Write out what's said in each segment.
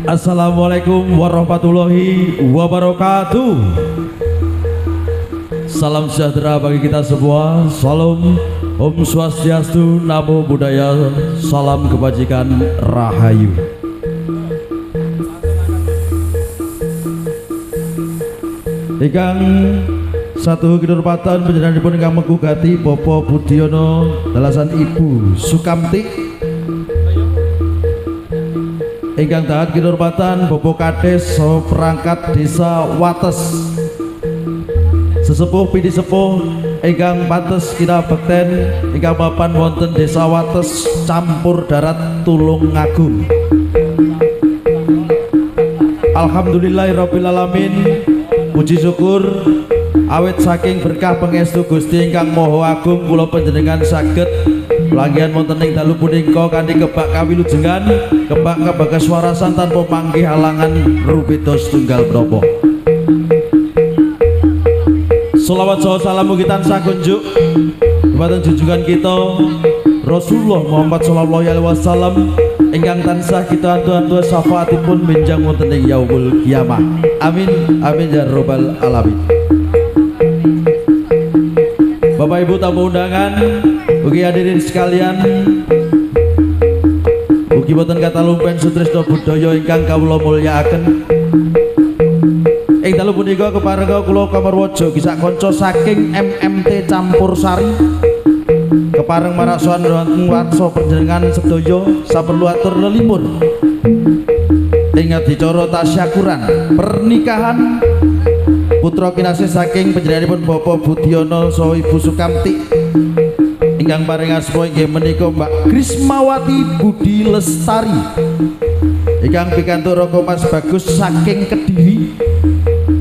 Assalamualaikum warahmatullahi wabarakatuh. Salam sejahtera bagi kita semua. Salam Om Swastiastu, Namo Buddhaya, salam kebajikan, Rahayu. Ingkang satu kehormatan panjenenganipun ingkang menggugati Bapak Budiono dalasan Ibu Sukamti. Ingkang dahat kehormatan Bapak Kades perangkat Desa Wates, sesepuh pidi sepuh ingkang pantes kita bekten ingkang mapan wonten Desa Wates campur darat Tulungagung. Alhamdulillahirabbil alamin. Puji syukur awet saking berkah pangestu Gusti ingkang Maha Agung kula panjenengan saged langgihan wonten ing dalu punika kanthi kebak kawilujengan, kebak kabagaswarasan tanpa panggih halangan rubeda setunggal menapa. Sholawat saha salam mugi tansah kunjuk dumateng junjungan kita Rasulullah Muhammad sallallahu alaihi wasallam ingkang tansah kita antu-antu syafaatipun benjang wonten ing yaumul kiamah. Amin amin ya rabbal alamin. Bapak Ibu tamu undangan, ugi hadirin sekalian, ugi boten kata lumpen sutresna budaya ingkang kawula mulyakaken. Ing dalu punika keparenga kula kamarwaja kisah kanca saking MMT Campur Sari kepareng marasoan warsa panjenengan sedaya saperlu atur lelipun ing adicara tasyakuran pernikahan putra kinasih saking panjenenganipun Bapak Budiono saha Ibu Sukamti ingkang paring asma inggih menika Mbak Krismawati Budi Lestari ingkang pikantuk Raka Mas Bagus saking Kediri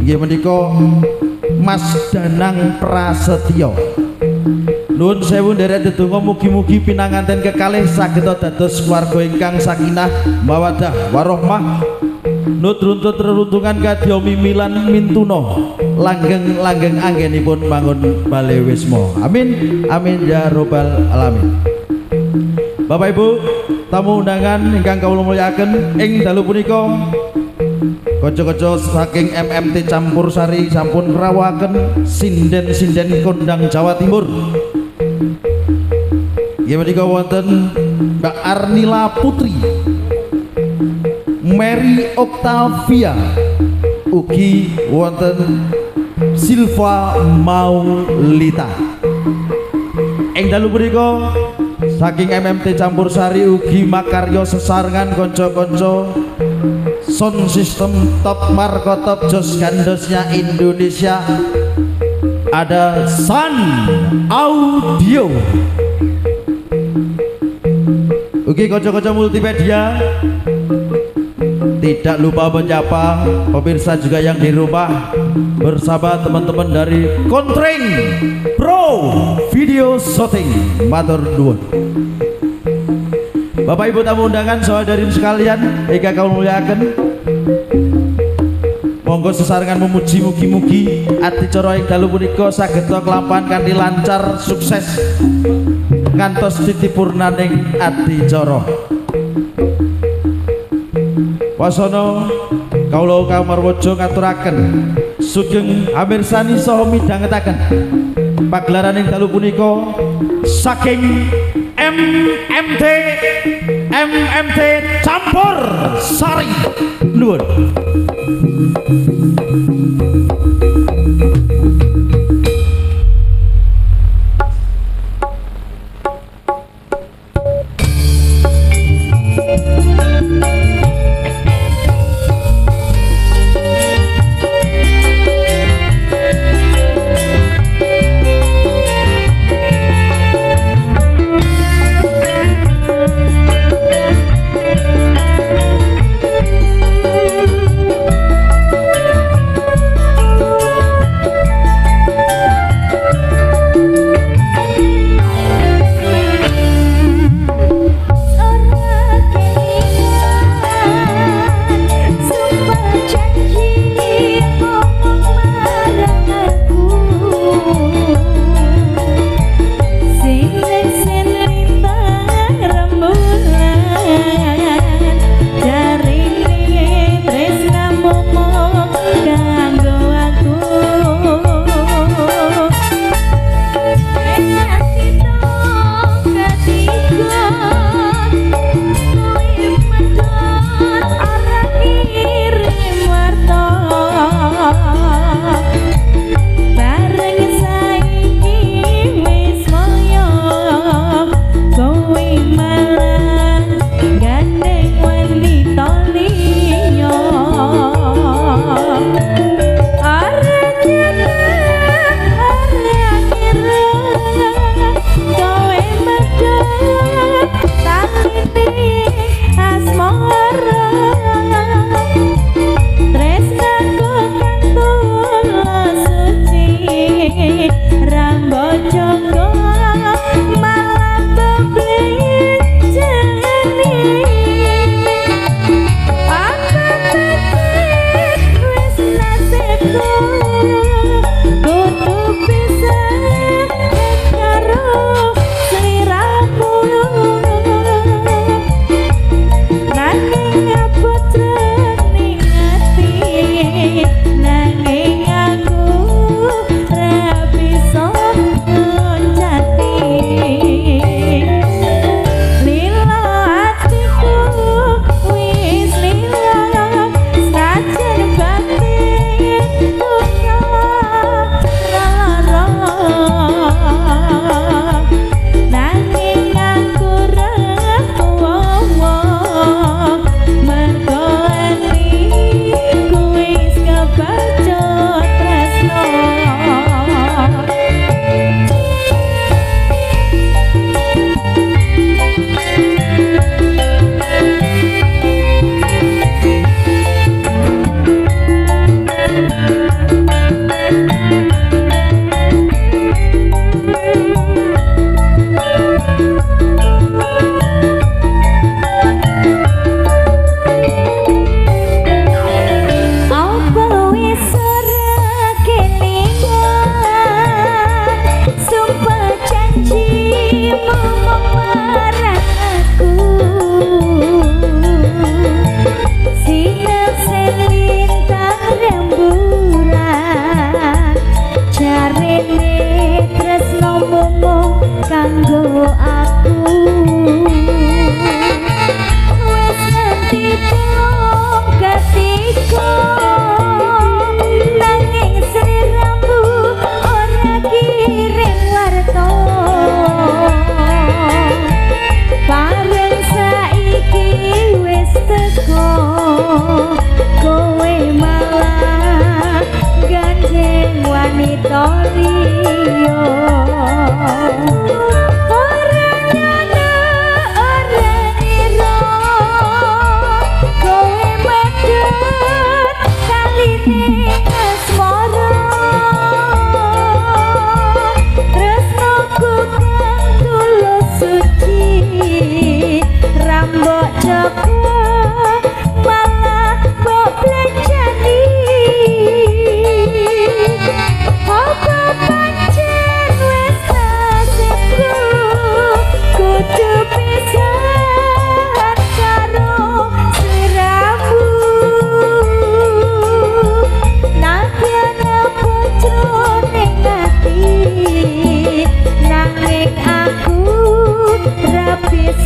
inggih menika Mas Danang Prasetyo. Nuwun sewu nderek dedonga mugi-mugi pinanganten kekalih saged dados keluarga ingkang sakinah mawaddah warahmah, nutruntut reruntungan kadya mimilan mintuna langgeng-langgeng anggenipun bangun bale wisma. Amin amin ya rabbal alamin. Bapak Ibu tamu undangan ingkang kawula mulyakaken, ing dalu punika kanca-kanca saking MMT Campur Sari sampun ngrawakaken sinden-sinden kondang Jawa Timur. Inggih menika wonten Mbak Arnila Putri, Mary Octavia, ugi wonten Silva Maulita. Ing dalu punika saking MMT Campur Sari ugi makarya sesarengan kanca-kanca sound system top markotop jos gandosnya Indonesia. Ada Sun Audio, ugi kanca-kanca multimedia, tidak lupa menyapa pemirsa juga yang di rumah bersama teman-teman dari Kontreng Pro Video Shooting. Matur nuwun. Bapak Ibu tamu undangan saudari sekalian ingkang kawula mulyakaken, monggo sesarengan memuji mugi-mugi adicara ing dalu punika saged kelampahan kanthi lancar sukses ngantos titipurnaning adicara. Wasana kawula kamarwaja ngaturaken sugeng amirsani saha midhangetaken pagelaran ing dalu punika saking MMT Campur Sari. Nuwun.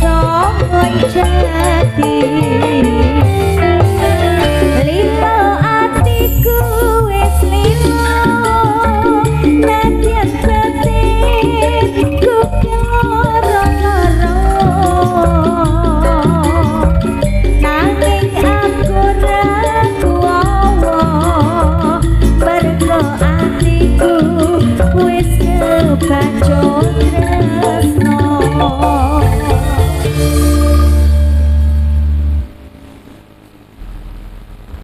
songoi jati